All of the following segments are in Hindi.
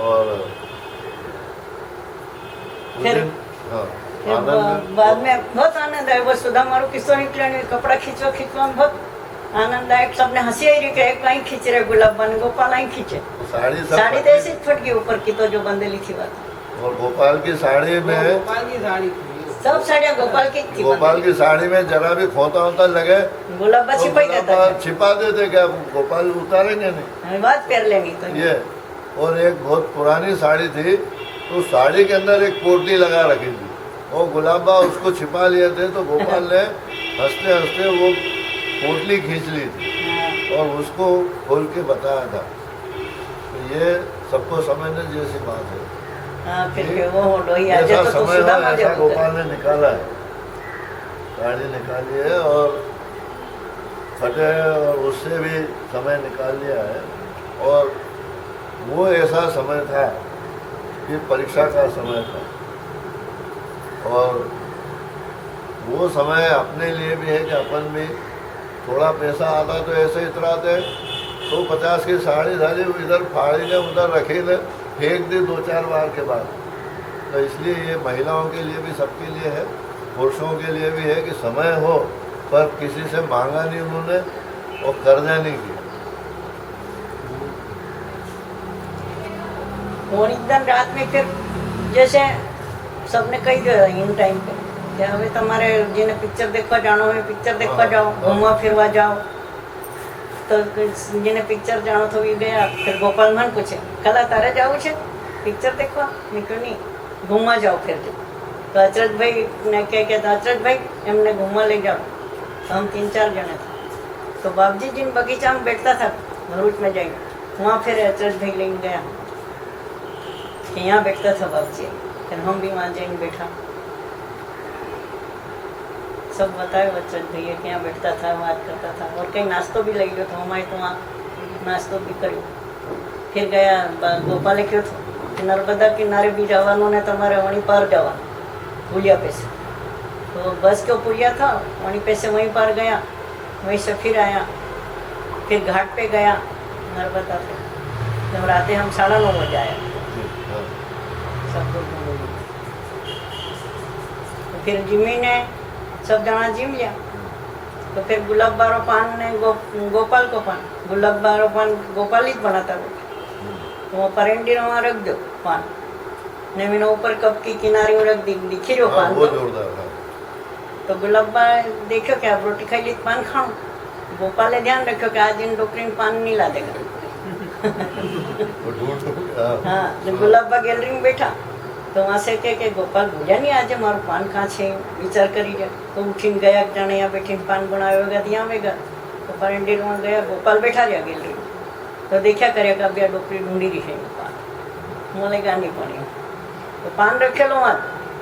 और फिर हाँ, फिर आनंद बाद में बहुत आनंद आया। वो सुधा मारू किस्सो निकले, कपड़ा खींचवा में बहुत आनंददायक। सबने हंसी आई रही कि एक लाइन खींच रहे गुलाब बन, गोपाल लाइन खींचे। साड़ी साड़ी तो ऐसी फट गई ऊपर की, तो जो बंदेली थी बात। और गोपाल की साड़ी में, गोपाल की साड़ी सब साड़ियाँ गोपाल की थी। गोपाल की साड़ी में जरा भी खोता होता लगे गुलाबा तो छिपा ही देता गुलाबा था। छिपा देते, क्या गोपाल उतारेंगे नहीं बात पैर लेनी तो ये। और एक बहुत पुरानी साड़ी थी, तो साड़ी के अंदर एक पोटली लगा रखी थी, वो गुलाबा उसको छिपा लिए थे, तो गोपाल ने हंसते हंसते वो पोटली खींच ली थी और उसको खोल के बताया था। तो ये सबको समझने जैसी बात है। हाँ, फिर वो लोही आ जाए ऐसा तो समय सुधा हो, मार ऐसा जाए। गोपाल ने निकाला है, साड़ी निकाली है और फटे और उससे भी समय निकाल लिया है। और वो ऐसा समय था कि परीक्षा का समय था, और वो समय अपने लिए भी है कि अपन भी थोड़ा पैसा आता तो ऐसे इतराते, तो 50 की साड़ी धारी इधर फाड़ी ने उधर रखी ने फेंक दी 2-4 बार के बाद। तो इसलिए ये महिलाओं के लिए भी, सबके लिए है, पुरुषों के लिए भी है कि समय हो पर किसी से मांगा नहीं उन्होंने और कर्जा नहीं किया। और एक दिन रात में फिर जैसे सबने कही दिया इन टाइम पे कि હવે તમારે જેને પિક્ચર देखवा जानो है पिक्चर देखवा जाओ, घूमवा फिरवा जाओ। तो જેને પિક્ચર જાણો તો એ ગયા। फिर गोपाल मन पूछे कला तारे जाऊ छे पिक्चर देखवा? मैं क्यों नहीं, घूमवा जाओ फिर। तो अचरज भाई ने कहे तो अचरज भाई एमने घूमवा ले जाओ। तो हम 3-4 जने थे। तो बाबजी जिन बगीचा में बैठता था भरूच में जाए, वहाँ फिर अचरज भाई लेने गया कि यहाँ बैठता था बाबजी। फिर हम भी वहाँ जाइन बैठा, सब बताया अचरज भैया कि यहाँ बैठता था, बात करता था। और कहीं नाश्तो भी लई गयो तो हमारे तो वहाँ नाश्तो भी કર્યો। फिर गया गोपाले क्यों था कि नर्मदा किनारे भी जवानों ने तुम्हारे वहीं पार जवा पुलिया पे से। तो बस क्यों पुलिया था वहीं पे से, वहीं पार गया, वहीं से फिर आया। फिर घाट पे गया नर्मदा पे। जब रातें हम 9:30 बजे आया सब लोग घूम गए। तो फिर जिमी ने सब जना जिम लिया। तो फिर गुलाब बारो पान ने गोपाल को पान, गुलाब बारो पान गोपाल ही बनाता वो। तो वो परेंडी वहाँ रख दो पान ने, मैंने ऊपर कप की किनारे में रख दी, दिखी रहो पान। वो जोरदार था। तो गुलाबा देखो कि आप रोटी खाई ली पान खाओ। गोपाल ने ध्यान रखो कि आज इन डोकरी में पान नहीं ला देगा। वो ढूंढ हाँ, तो गुलाबा गैलरी में बैठा। तो वहाँ से के गोपाल भूजा नहीं आज मारू पान कहाँ छे विचार करी जाए। तो उठीने गया जाने यहाँ बैठी पान बनावेगा यहाँ आवेगा। तो परेंडी वहाँ गया, गोपाल बैठा रहा गैलरी में। तो देखा करेगा अब डोकरी ढूंढी रही है पान, मोलेगा नहीं पानी। तो पान रखेलो वहाँ।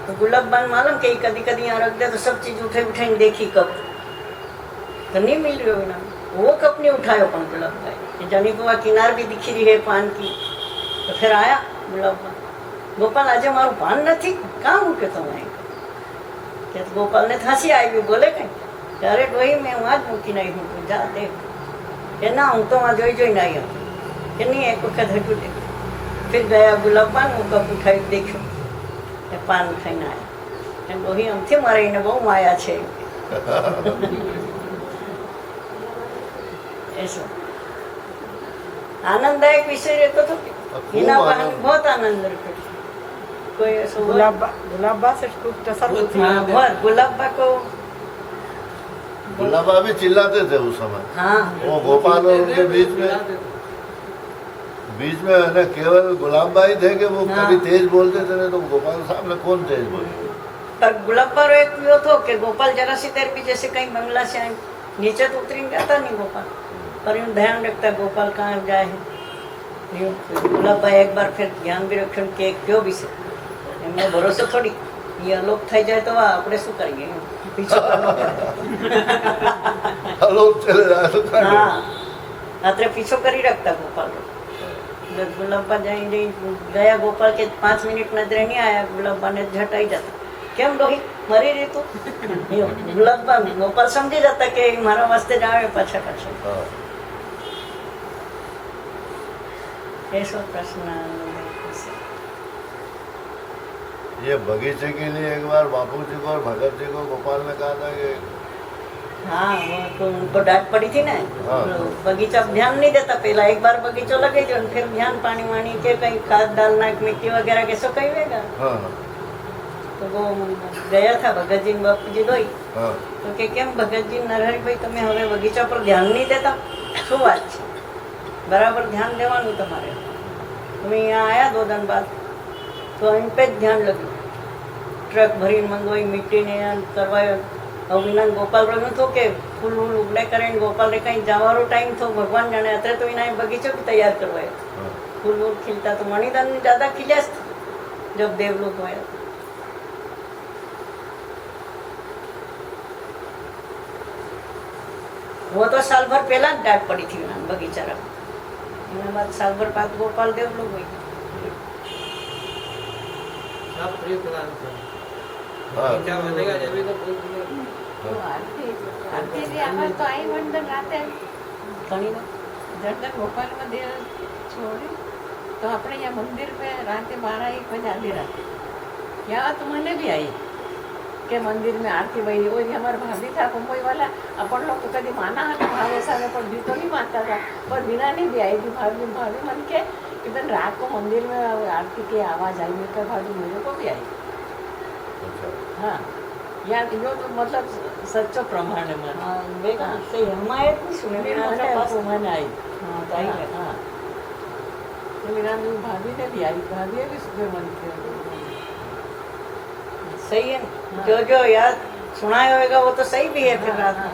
तो गुलाब बान मालूम कि कभी कभी यहाँ रख दे तो सब चीज उठे उठे देखी कप तो नहीं मिल रही ना, वो कप नहीं उठायो पण गुलाब भाई जानी को किनार भी दिखी रही है पान की। तो फिर आया गुलाब गोपाल आज मारू पान नहीं कहाँ मूके तुम्हें? तो गोपाल ने हंसी आई, बोले कहीं अरे डोही मैं वहाँ ज मूकी नहीं हूँ, जा देख के ना हूँ तो वहाँ जोई जोई नहीं हूँ कि नहीं एक वक्त हटू दे। फिर गया गुलाब पान वो कप उठाई देखो पान खाઈને आया। डोही हमથી मारे એને બહુ માયા છે ऐसा आनंददायक विषय रहता तो हिना बहुत आनंद रहता। कोई ऐसा गुलाबा से खूब तसल्लुत थी। हाँ, बहुत गुलाबा को गुलाबा भी चिल्लाते थे उस समय। हाँ, वो गोपाल और उनके बीच में है ना, केवल गुलाब भाई थे कि वो हाँ। कभी तेज बोलते थे, नहीं तो गोपाल साहब ने कौन तेज बोले। पर गुलाबा रो एक यो थो कि गोपाल जरा सी देर भी जैसे कहीं बंगला से आए नीचे तो उतरी जाता नहीं गोपाल, पर यूँ ध्यान रखता गोपाल कहाँ जाए है। गुलाबा एक बार फिर ध्यान भी रखो कि क्यों भी से एमने भरोसा थोड़ी ये अलोप થઈ જાય तो આપણે શું કરીએ पीछे अलोप चले जाए तो हाँ रात्रे पीछो करी रखता गोपाल। गुलाबा जाए गया गोपाल के 5 मिनट नजरे नहीं आया, गुलाबा ने झटाई जाता केम डोही मरी रही तू गुलाबा गोपाल समझी जाता कि मारा वास्ते जावे पाछा करशे। ऐसा प्रश्न से। ये बगीचे के लिए एक बार बापू जी को और भगत जी को गोपाल ने कहा था कि हाँ, वो तो उनको डांट पड़ी थी ना। हाँ। बगीचा ध्यान नहीं देता, पहला एक बार बगीचो लगे जो फिर ध्यान पानी वानी के कहीं खाद डालना मिट्टी वगैरह के सो कहीं वेगा। हाँ तो वो गया था भगत जी बापू जी दोई हाँ तो के केम भगत जी नरहरी भाई તમે હવે બગીચા પર ધ્યાન નહીં દેતા શું વાત છે બરાબર ધ્યાન દેવાનું તમારે તમે અહીંયા આયા 2 दिन बाद तो इन पे જ ध्यान लग्યું ट्रक भरी मंगवाई मिट्टी ने करवायो હવે વિના ગોપાલ રહ્યું તો કે ફૂલ ફૂલ ઉગલે કરીને ગોપાલ રે કઈ જવાનો ટાઈમ તો ભગવાન જાણે અત્યારે તો એના બગીચો भी तैयार करवायो हाँ। फूल वूल खिलता तो मणिदान ज्यादा खिला जब देवलोक आया वो तो साल भर पहला डांट पड़ी थी ना बगीचा रहा बाद साल भर बाद गोपाल देव लोग हुई सब प्रिय प्रदान कर हाँ क्या बनेगा जब भी तो तो आरती जी आम्हाला तो आई मंडळ राहते घणी ना जर्दन गोपाल मंदिर छोड़ी तो अपने यहाँ मंदिर पे रात 12-1 बजे आधी रात यहाँ तो मैंने भी आई के मंदिर में आरती भाई वो हमारा भाभी था मुंबई वाला अपन लोग तो कभी माना है भाव ऐसा में पर भी तो नहीं मानता था पर बिना नहीं भी आई थी भाभी भाभी मन के इधर रात को मंदिर में आरती की आवाज़ आई मेरे भाभी मेरे को भी आई अच्छा हाँ यार यो तो मतलब सच्चो प्रमाण है मन हाँ वेगा सही हमारे भी सुने मेरे मेरा मन पास को मन आई हाँ तो आई है हाँ तो मेरा भाभी ने भी आई भाभी भी सुबह मन के सही है ना जो जो याद सुनाया होगा वो तो सही भी है फिर रात में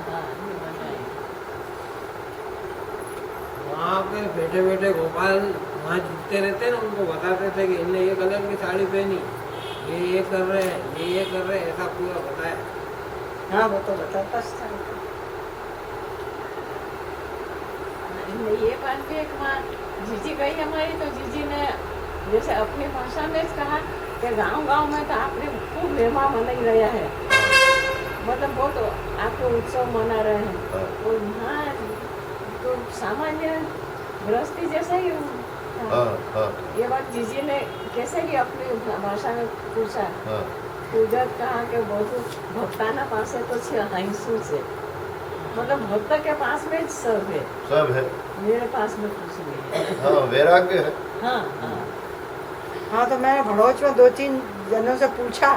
वहाँ पे बैठे बैठे गोपाल वहाँ जीतते रहते ना उनको बताते थे कि इनने ये कलर की साड़ी पहनी ये कर रहे हैं ये कर रहे हैं ऐसा पूरा बताया हाँ वो तो बताता था ये बात भी एक माँ जीजी गई हमारी तो जीजी ने जैसे अपनी भाषा में कहा कि गांव में तो आपने खूब मेहमान मना रहा है मतलब बहुत आपके उत्सव मना रहे हैं और यहाँ तो सामान्य गृहस्थी जैसा ही हाँ हाँ ये बात जीजी ने कैसे भी अपनी भाषा में पूछा हाँ पूजा कहा कि बहुत भक्ताना पास तो हिंसू से मतलब भक्त के पास में सब है सब है मेरे पास में कुछ नहीं है हाँ वैराग्य है हाँ हाँ हाँ तो मैंने भड़ोच में 2-3 जनों से पूछा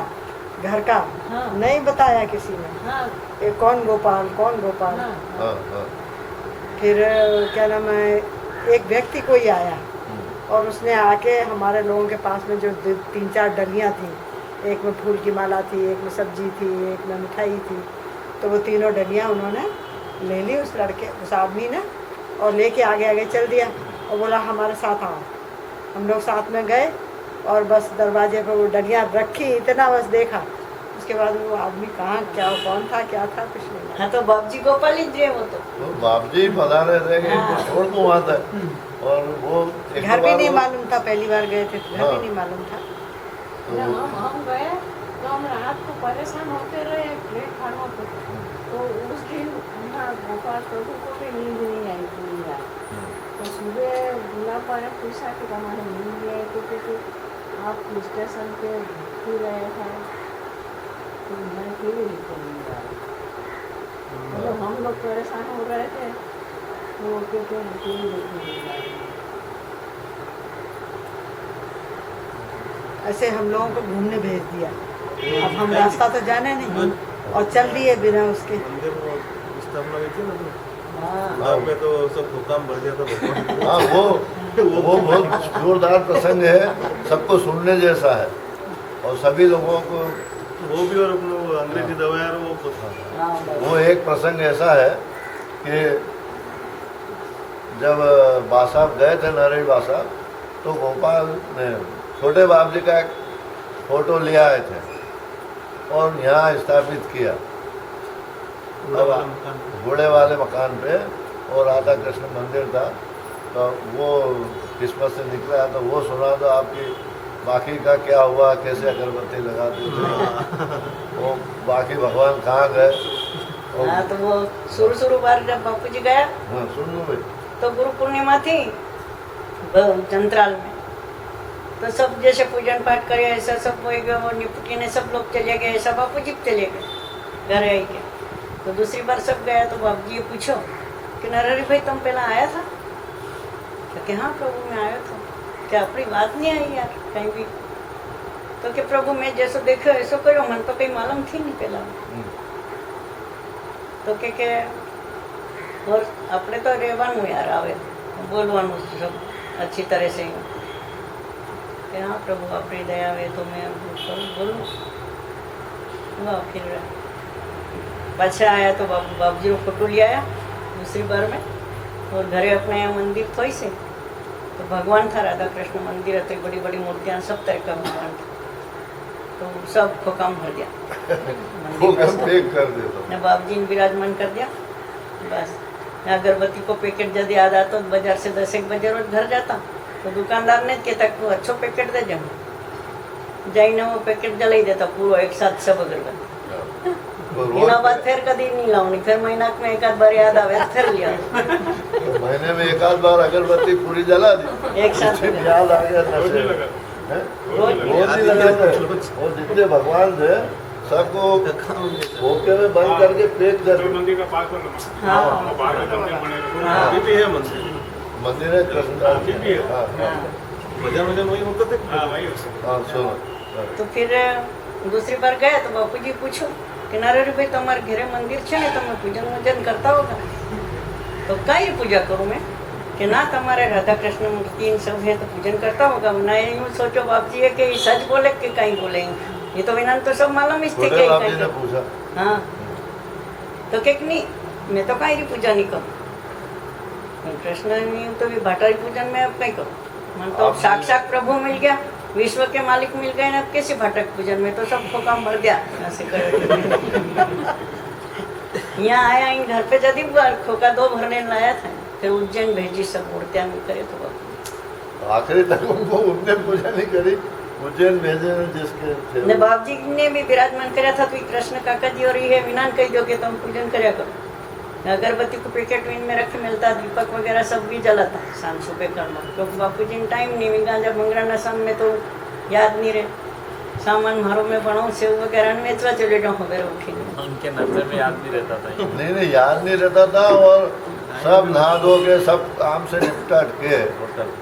घर का हाँ। नहीं बताया किसी ने हाँ ये कौन गोपाल हाँ हाँ हाँ फिर क्या नाम है एक व्यक्ति कोई आया और उसने आके हमारे लोगों के पास में जो 3-4 डलियाँ थी एक में फूल की माला थी एक में सब्जी थी एक में मिठाई थी तो वो तीनों डलियाँ उन्होंने ले ली उस लड़के उस आदमी ने और लेके आगे आगे चल दिया और बोला हमारे साथ आओ हम लोग साथ में गए और बस दरवाजे पर वो डलियाँ रखी इतना बस देखा उसके बाद वो आदमी कहाँ क्या कौन था क्या था कुछ नहीं हाँ तो बापजी गोपाल ही थे वो तो बाप जी बता रहे थे कि इनको छोड़ दूँ वहाँ तक और वो एक घर भी बार नहीं वो- मालूम था पहली बार गए थे घर हाँ। भी नहीं मालूम था तो जब हम गए तो हम रात को परेशान होते रहे प्लेटफार्मों पे तो उस दिन हमारा गोपाल प्रभु को भी नींद नहीं आई पूरी रात तो सुबह गुलाबा ने पूछा कि तुम्हारे नींद नहीं आई तो क्योंकि आप स्टेशन पे फिर रहे थे तो मैंने फिर भी नींद आई मतलब हम लोग परेशान हो रहे थे तो वो कहते हैं फिर भी नींद आई ऐसे हम लोगों को घूमने भेज दिया अब हम रास्ता तो जाने नहीं और चल दिए बिना उसके मंदिर में स्थापना हुई थी ना तो हाँ गाँव में तो सब काम बढ़ गया था भगवान को। हाँ वो बहुत जोरदार प्रसंग है सबको सुनने जैसा है और सभी लोगों को वो भी और अपना वो अंग्रेजी दवा यार वो हाँ बस। वो एक प्रसंग ऐसा है कि जब बासाब गए थे नारायण बासाब तो गोपाल ने छोटे बाप जी का एक फोटो ले आए थे और यहाँ स्थापित किया घोड़े वाले मकान पे और राधा कृष्ण मंदिर था तो वो किस्मत से निकला तो वो सुना तो आपकी बाकी का क्या हुआ कैसे अगरबत्ती लगाते थे वो बाकी भगवान कहाँ गए और हाँ तो वो शुरू बार जब बापू जी गया हाँ सुन लो भाई तो गुरु पूर्णिमा थी जंत्राल में तो सब जैसे पूजन पाठ करे ऐसा सब हो गया, वो निपटीने सब लोग चले गए, ऐसा बापू जी चले गए घर आई के। तो दूसरी बार सब गया तो बापू जी पूछो कि नरहरि भाई तुम पहला आया था? तो कि हाँ प्रभु मैं आया था। क्या अपनी बात नहीं आई यार कहीं भी? तो कि प्रभु मैं जैसो देखो ऐसो करो, मन तो कहीं मालूम थी नहीं पहला। तो के और अपने तो રહેવાનું यार आवे बोलવાનું सब अच्छी तरह से कि हाँ प्रभु अपनी दया वे तो मैं बोलूँ। वाह फिर पाछा आया तो बाबूजी को फोटो ले आया दूसरी बार में, और घरे अपने मंदिर थोड़ी से तो भगवान था, राधा कृष्ण मंदिर है, तो बड़ी बड़ी मूर्तियाँ सब तरह का भगवान था। तो सब खोकाम भर दिया पेक कर देता ने बाबूजी ने विराजमान कर दिया। बस अगरबत्ती को पैकेट जब याद आता तो बाजार से 10-1 बजे रोज घर जाता तो दुकानदार ने कहता तू अच्छो पैकेट दे जम जाइने वो पैकेट जलाई देता पूरा एक साथ सब अगरबत्ती। एना बाद फिर कभी नहीं लाऊंगी, फिर महीना में एक आध बार याद आवे फिर लिया। तो महीने में एक आध बार अगरबत्ती पूरी जला दी, एक साथ फिर याद आ गया नशे में। हैं? रोज ही लगाते हैं। और जितने भगवान थे सबको भोके में बंद करके पेक कर दिया। मंदिर का पास करना हाँ बाहर में मंदिर बनेगा। हाँ। अभी भी है मंदिर, मंदिर है कृष्णदास जी की। हाँ हाँ भजन वही होता थे। हाँ भाई हाँ सुनो। तो फिर दूसरी बार गए तो बापू जी पूछो कि नरहरि भाई तुम्हारे घरे मंदिर है ने તમે પૂજન વજન કરતા હોगा? तो कई पूजा करूँ मैं कि ना तुम्हारे राधा कृष्ण मूर्ति इन सब है तो पूजन करता होगा ना? यूँ सोचो बाप जी है कि सच बोले कि कहीं बोलेंगे, ये तो विनन तो सब मालूम ही थे छोटे कहीं बाप जी कहीं। ने पूछा हाँ तो कि नहीं मैं तो कहीं पूजा नहीं करूँ, कृष्ण तो भी भाटारी पूजन में अब कहीं करूँ। मन तो साक्षात प्रभु मिल गया, विश्व के मालिक मिल गए ना, अब कैसे भाटक पूजन में तो सबको काम भर गया ऐसे कर। यहाँ आया इन घर पे जदी खोका 2 भरने लाया था, फिर उज्जैन भेजी सब मूर्तियाँ नहीं करे तो बाबू आखिरी तक उनको उनने पूजा नहीं करी, उज्जैन भेजे जिसके थे ने बाप जी ने भी विराजमान कराया था। तो कृष्ण काका जी और ये विनान कही दो कि तुम पूजन कराया करो। अगरबत्ती को पैकेट विन में रखे मिलता, दीपक वगैरह सब भी जलाता शाम सुबह करना, क्योंकि बापू जी टाइम नहीं मिला। जब मंगराना शाम में तो याद नहीं रहे, सामान मारो में बनाऊँ सेव वगैरह वेचवा चले जाऊँ वगैरह उठी। उनके नजर में याद नहीं रहता था। नहीं याद नहीं रहता था। और सब नहा धो के सब काम से निपटा के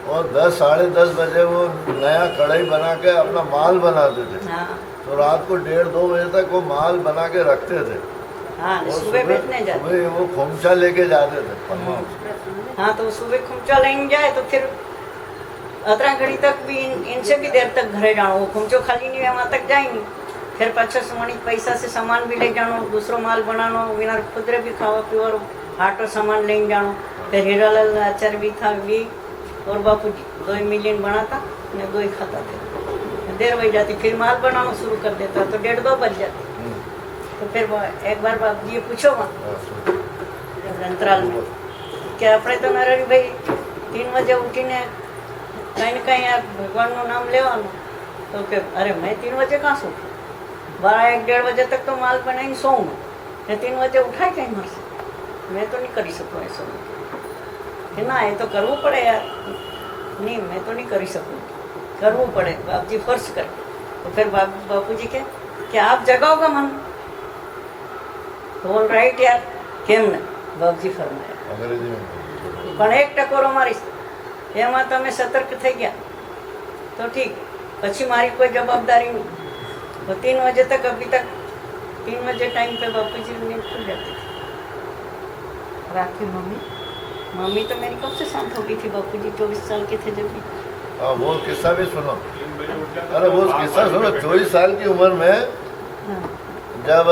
और 10-10:30 बजे वो नया कढ़ाई बना के अपना माल बनाते थे। हाँ तो रात को 1:30-2 बजे तक वो माल बना के रखते थे। हाँ और सुबह बेचने जाते। सुबह वो खोमचा लेके जाते थे। हाँ तो सुबह खुमचा लेने जाए तो फिर अतरा घड़ी तक भी इनसे भी देर तक घरे जानो, वो खुमचो खाली नहीं वहाँ तक जाएंगे। फिर पाछो समानी पैसा से सामान भी ले जानो, दूसरो माल बनानो, विना खुदरे भी खावा पीवा आटो सामान लेने जानो। फिर हीरालाल आचार्य भी था भी और बापू जी 2 मिलियन बनाता ने 2 ही खाता थे। देर बज जाती, फिर माल बनाना शुरू कर देता तो 1:30-2 बज जाते। तो फिर एक बार बापू जी पूछो वहाँ अंतराल में कि अपने तो नरहरि भाई 3 बजे उठीने कहीं न कहीं यार भगवान नाम लेવાનું। तो कि अरे मैं 3 बजे कहाँ सो 12-1-1:30 बजे तक तो माल बनाई सोऊँ मैं 3 बजे उठाए कहीं मार से मैं तो नहीं कर सकूँ ऐसा कि ना ये तो करવું પડે यार। नहीं मैं तो नहीं कर सकूँ, करવું પડે बाप जी फोर्स कर। तो फिर बापू जी के कि आप जगाओगे मन तो बोल राइट यार केम ने बाप जी फरमाया अंग्रेजी में પણ 1 ટકોરો મારીશ એમાં તમે સતર્ક થઈ ગયા तो ठीक, પછી મારી કોઈ જવાબદારી नहीं। तो 3 बजे तक अभी तक 3 बजे टाइम पे बापू जी नींद खुल जाती थी। और आपकी मम्मी तो मेरी कब से शांत हो गई थी, बापू जी 24 साल के थे जब भी। हाँ वो किस्सा भी सुनो। 3 बजे उठ जाता अरे वो किस्सा सुनो। 24 साल की उम्र में हाँ जब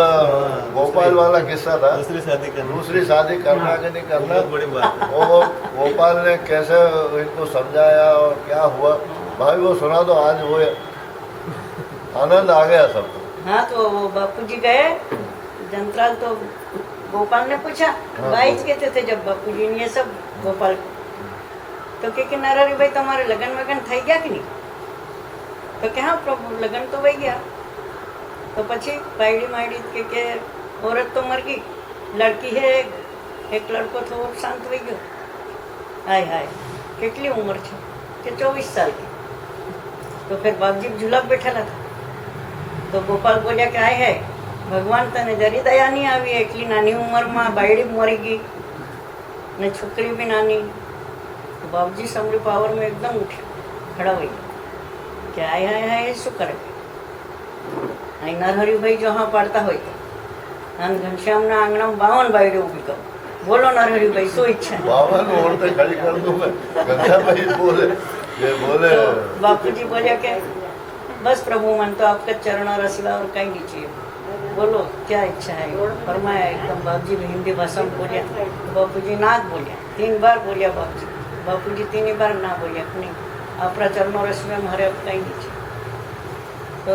भोपाल वाला किस्सा था, दूसरी शादी करना, दूसरी शादी करना कि नहीं करना, बहुत बड़ी बात है। वो भोपाल ने कैसे इनको समझाया और क्या हुआ, भाई वो सुना तो आज वो आनंद आ गया सबको। हाँ तो वो बापू जी गए जंतराल तो गोपाल ने पूछा हाँ। भाई कहते थे जब बापू जी ने ये सब गोपाल तो कि नरहरि भाई तुम्हारे लगन वगन थई गया कि नहीं? तो कि हाँ प्रभु लगन तो वही गया। तो पछी पायड़ी मायड़ी के औरत तो मर गई, लड़की है एक लड़को तो वो शांत हो गयो। हाय हाय કેટલી ઉંમર છે કે 24 साल की। तो फिर बाबूजी झूला पे बैठेला था तो गोपाल बोलिया कि आय है भगवान तने जरी दया नहीं આવી એટલી નાની ઉંમરમાં બાયડી મરી ગઈ ને છોકરી બી નાની तो बाबूजी समरी पावर में एकदम उठे खड़ा हुई कि आय हाय हाय શું કરે અહીં નરહરિભાઈ જો હા પાડતા હોય તો અને ઘનશ્યામના આંગણામાં 52 બાયડી ઊભી કરો બોલો નરહરિભાઈ શું ઈચ્છા बावन औरतें खड़ी कर दूं मैं गंगा भाई बोले ये बोले तो बापूजी बोलिया कि बस प्रभु मन तो आपका चरण और सिवा और कहीं नहीं चाहिए बोलो क्या इच्छा है फरमाया एकदम बाबूजी भी हिंदी भाषा में बोलिया बापूजी नाथ बोलिया 3 बार बोलिया बापूजी 3 बार ना बोलिया नहीं आपका चरणों रस में हमारे अब कहीं नहीं चाहिए तो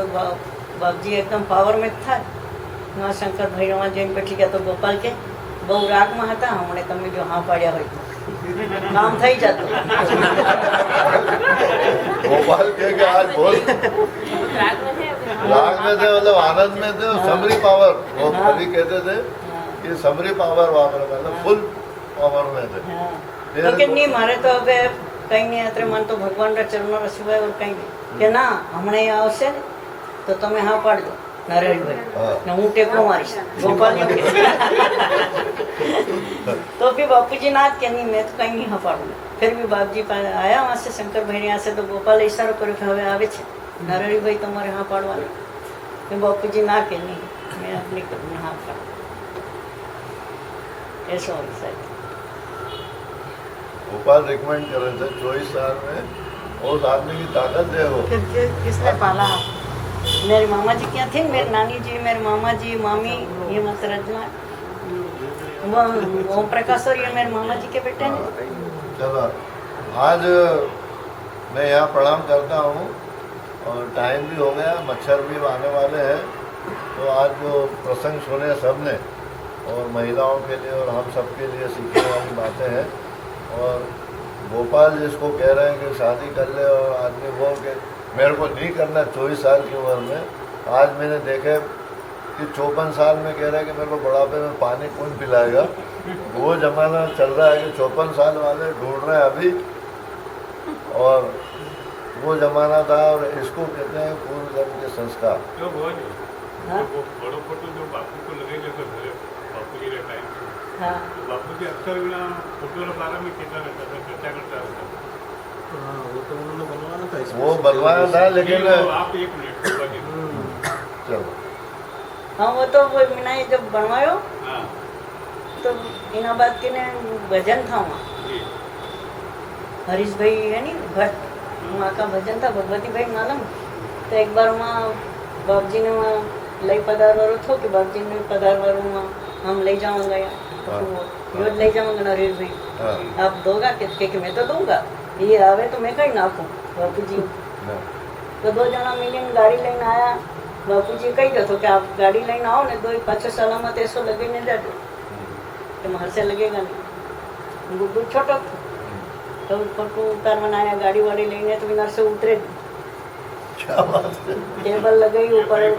बाबूजी एकदम पावर में था वहाँ शंकर भाई वहाँ जैन बैठी गया तो गोपाल के बहु राग में था हमने तमे जो हाँ पाड़िया हो काम थी जात गोपाल के आज बोल राग में थे मतलब आनंद में थे और समरी पावर वो कभी कहते थे कि समरी पावर वापर मतलब फुल पावर में थे तो कि नहीं मारे तो अब कहीं नहीं अत्र मन तो भगवान रा चरणों रा सिवाय और कहीं नहीं कि ना हमने यहाँ आवशे ने तो तमे हाँ पाड़ दो नरेश भाई ने हूँ टेको मारीश गोपाल तो भी बापूजी नाथ के नहीं मैं तो कहीं नहीं हाँ पाड़ूंगा फिर भी बाबूजी आया वहाँ से शंकर भाई यहाँ से तो गोपाल इशारो करो कि हमें आवे छे नरेश भाई तुम्हारे हाँ पाड़वाने मैं बापूजी ना के नहीं मैं अपनी करूँ हाँ पाड़ ऐसा हो साहब गोपाल रिकमेंड कर रहे थे 24 साल में उस आदमी की ताकत है वो फिर किसने पाला मेरे मामा जी क्या थे मेरे नानी जी मेरे मामा जी मामी ये मत रजना वो ओम प्रकाश और ये मेरे मामा जी के बेटे हैं चलो आज मैं यहाँ प्रणाम करता हूँ और टाइम भी हो गया मच्छर भी आने वाले हैं तो आज जो प्रसंग सुने सबने और महिलाओं के लिए और हम सब के लिए सीखने वाली बातें हैं और गोपाल जिसको कह रहे हैं कि शादी कर ले और आदमी वो कि मेरे को नहीं करना 24 साल की उम्र में आज मैंने देखे कि 54 साल में कह रहा है कि मेरे को बुढ़ापे में पानी कौन पिलाएगा वो जमाना चल रहा है कि 54 साल वाले ढूंढ रहे हैं अभी और वो जमाना था और इसको कहते हैं पूर्व जन्म के संस्कार जो बहुत वो बड़ो फोटो जो बापू को लगे जैसे घरे बापू जी रहता है हाँ तो बापू जी अक्सर बिना फोटो के बारे में कितना रहता था चर्चा करता रहता हाँ वो तो उन्होंने बनवाना था इसमें वो बनवाया था लेकिन आप 1 मिनट चलो हाँ वो तो वो मैंने जब बनवायो हाँ तो इना बात के ने भजन था वहाँ जी हरीश भाई है नी भट्ट वहाँ का भजन था भगवती भाई मालूम तो एक बार वहाँ बाबूजी ने वहाँ लई पधारवारो थो कि बाबूजी ने पधारवारो वहाँ हम ले जाऊंगा यहाँ तो रोज ले जाऊंगा नरेश भाई हाँ आप दोगा कि मैं तो दूंगा ये आवे तो मैं कहीं नाखूं बापू जी तो 2 जना मिलीने गाड़ी लेने आया बापू जी कही दो तो कि आप गाड़ी लेने आओ ने 2 पाछो सलामत ऐसो लगे ने जाजो तो मार से लगेगा नहीं गुड्डू छोटो थो तो फोटो उतारवाना आया गाड़ी वाड़ी लेने तो इधर से उतरे क्या बात है टेबल लगाई ऊपर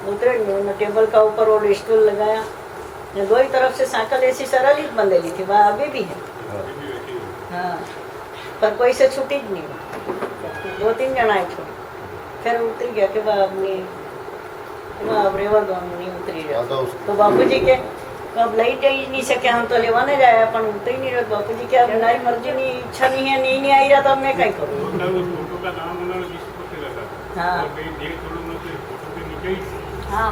उतरे नहीं टेबल का ऊपर वो स्टूल लगाया ने 2 तरफ से साइकिल ऐसी सरल ही बंधेली थी वह अभी भी है हाँ पर कोई से छूटी ज नहीं 2-3 जना है छूटी फिर उतरी गया कि अपनी अब रेवा गाँव नहीं उतरी हाँ, रहा तो तो बापू जी के अब लई जाई नहीं सके हम तो लेवाने जाया पर उतरी नहीं रहे बापू जी के अब हमारी मर्जी नहीं इच्छा नहीं है नहीं आई रहा तो अब मैं कहीं करूँ उस फोटो का नाम उन्होंने विश्वपति रखा था हाँ। और कहीं देख थोड़ा उन्होंने फोटो के नीचे ही हाँ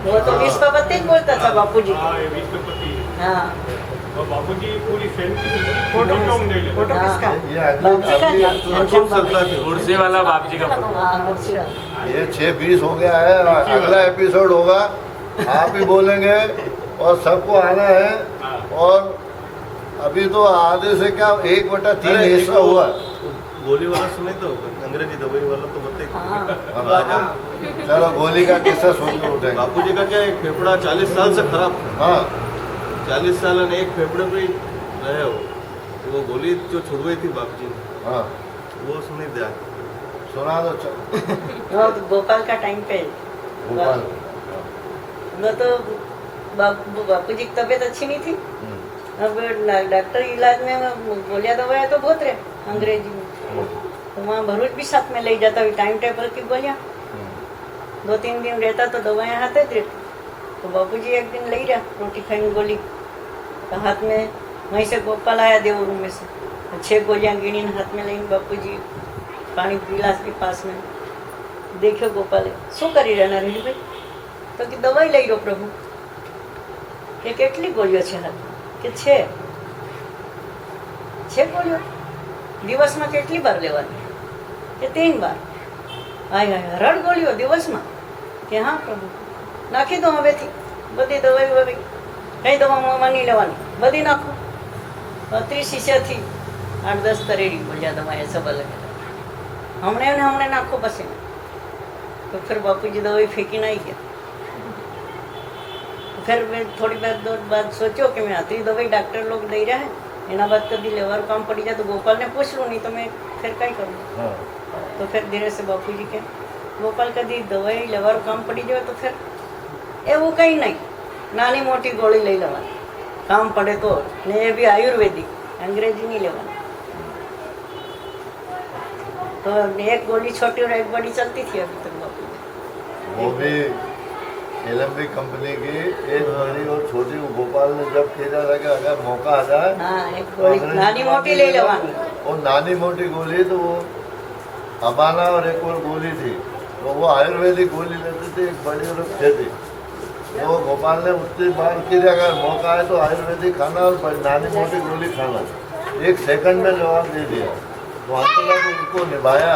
वो तो विश्वपति बोलता था बापू जी हाँ ये विश्वपति है हाँ और बापू जी पूरी फैमिली फोटो क्यों नहीं लेते फोटो किसका ये आदमी कुर्सी वाला बाप जी का फोटो हाँ मुर्शिदाबाद ये 6:20 हो गया है अगला एपिसोड होगा आप ही बोलेंगे और सबको आना है और अभी तो आधे से क्या 1/3 हिस्सा हुआ है। गोली वाला सुने तो अंग्रेजी दवाई वाला तो बताइए हाँ चलो गोली का किस्सा सुन के उठेंगे बापू जी का क्या एक फेफड़ा 40 साल से खराब था हाँ 40 साल ने एक फेफड़े पे ही रहे हो तो वो गोली जो छुड़वाई थी बापू जी ने हाँ वो सुनी दिया सुना दो चलो वो तो गोपाल का टाइम पे गोपाल वो तो बापू जी की तबीयत अच्छी नहीं थी अब डॉक्टर इलाज में गोलियां दवाया तो बहुत रहे अंग्रेजी में तो वहाँ भरूच भी साथ में ले जाता हुई टाइम टेबल की गोलियाँ। 2-3 दिन रहता तो दवाएं हाथ જ रहती। तो बापूजी एक दिन ले रहा रोटी खाई गोली, तो हाथ में वहीं से गोपाल आया देवरू में से, तो 6 गोलियाँ गिनी हाथ में लेने बापूजी पानी गिलास के पास में देखो गोपाले शू करी रहना रे भाई, तो कि दवाई लई लो प्रभु, કે કેટલી ગોળીઓ છે હાથમાં, કે છે ગોળીઓ, દિવસમાં કેટલી વાર લેવાની, કે 3 વાર, હાય હાય હરડ ગોળીઓ દિવસમાં, કે હા પ્રભુ નાખી દો હવેથી બધી દવાઈ હવે કઈ દવામાં નહીં લેવાની બધી નાખો। 30 શીશાથી 8-10 તરેડી ગોળિયા દવાએ सब अलग हमने नाखो बस। तो फिर बापूजी दवाई फेंकी नहीं किया। फिर मैं थोड़ी देर बाद सोचो कि मैं आती दवाई डॉक्टर लोग दे रहा है, एना बाद कभी लेवर काम पड़ी जाए तो गोपाल ने पूछ लूँ, नहीं तो मैं फिर क्या करूँ। तो फिर धीरे से बापूजी के गोपाल कभी दवाई लेवर काम पड़ी जाए तो फिर એવું કંઈ નહીં, નાની મોટી ગોળી લઈ લેવાની કામ પડે તો, ને એ બી આયુર્વેદિક, અંગ્રેજી નહીં લેવાની। तो एक गोली छोटी और एक बड़ी चलती थी अभी तक बापू। वो भी एलएमबी कंपनी की एक बड़ी और छोटी, गोपाल ने जब किया था कि अगर मौका आ जाए, हाँ, एक गोली नानी मोटी ले लेवानी। और नानी मोटी गोली तो वो अबाना और एक और गोली थी, तो वो आयुर्वेदिक गोली लेते थे, एक बड़ी और एक छोटी। तो गोपाल ने उतनी बार किया अगर मौका आए तो आयुर्वेदिक खाना और नानी मोटी गोली खाना, 1 सेकंड में जवाब दे दिया। तो अंततः उनको निभाया,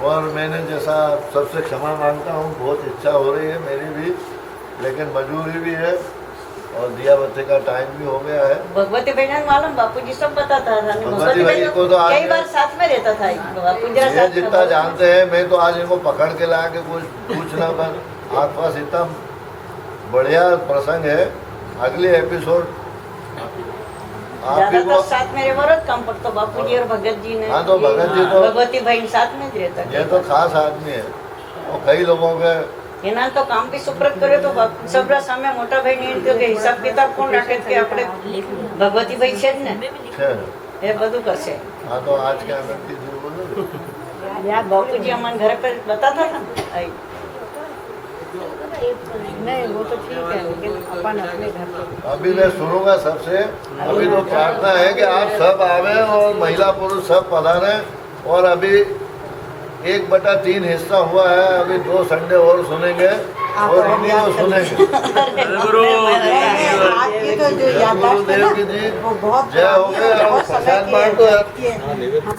और मैंने जैसा सबसे क्षमा मांगता हूँ, बहुत इच्छा हो रही है मेरी भी, लेकिन मजबूरी भी है और दिया बत्ती का टाइम भी हो गया है। भगवती बहन मालूम बापूजी सब बताता था, भगवती भाई को तो आज कई बार साथ में रहता था बापूजी ये जितना जानते हैं, मैं तो आज इनको पकड़ के ला के कुछ पूछना पर आस पास इतना बढ़िया प्रसंग है। अगले एपिसोड आप ही ज्यादातर को, साथ में रेवरत काम पड़ता बापूजी और भगत जी ने। हाँ, तो भगत जी तो भगवती भाई साथ में જ रहता। ये तो खास आदमी है, और कई लोगों के એના તો કામ બી સુપ્રત કર્યો તો સબરા સામે મોટા ભાઈ ને કહ્યું કે હિસાબ કિતાબ કોણ રાખે કે આપણે ભગવતી ભાઈ છે જ ને, છે। એ બધું કરશે। हाँ, तो आज के आनंद की जीव बोलो। याद बापूजी हमारे घर पे बताता था आई। नहीं वो तो ठीक है, लेकिन अपन अपने घर पे अभी मैं सुनूंगा सबसे। अभी तो प्रार्थना है कि आप सब आवे और महिला पुरुष सब पधारे, और अभी 1/3 हिस्सा हुआ है, अभी 2 संडे और सुनेंगे और इन्हीं को सुनेंगे। गुरु आपकी तो जो याददाश्त है ना, गुरुदेव की जी वो बहुत जय हो गए। और बहुत समय प्रसाद की बांट है। दो।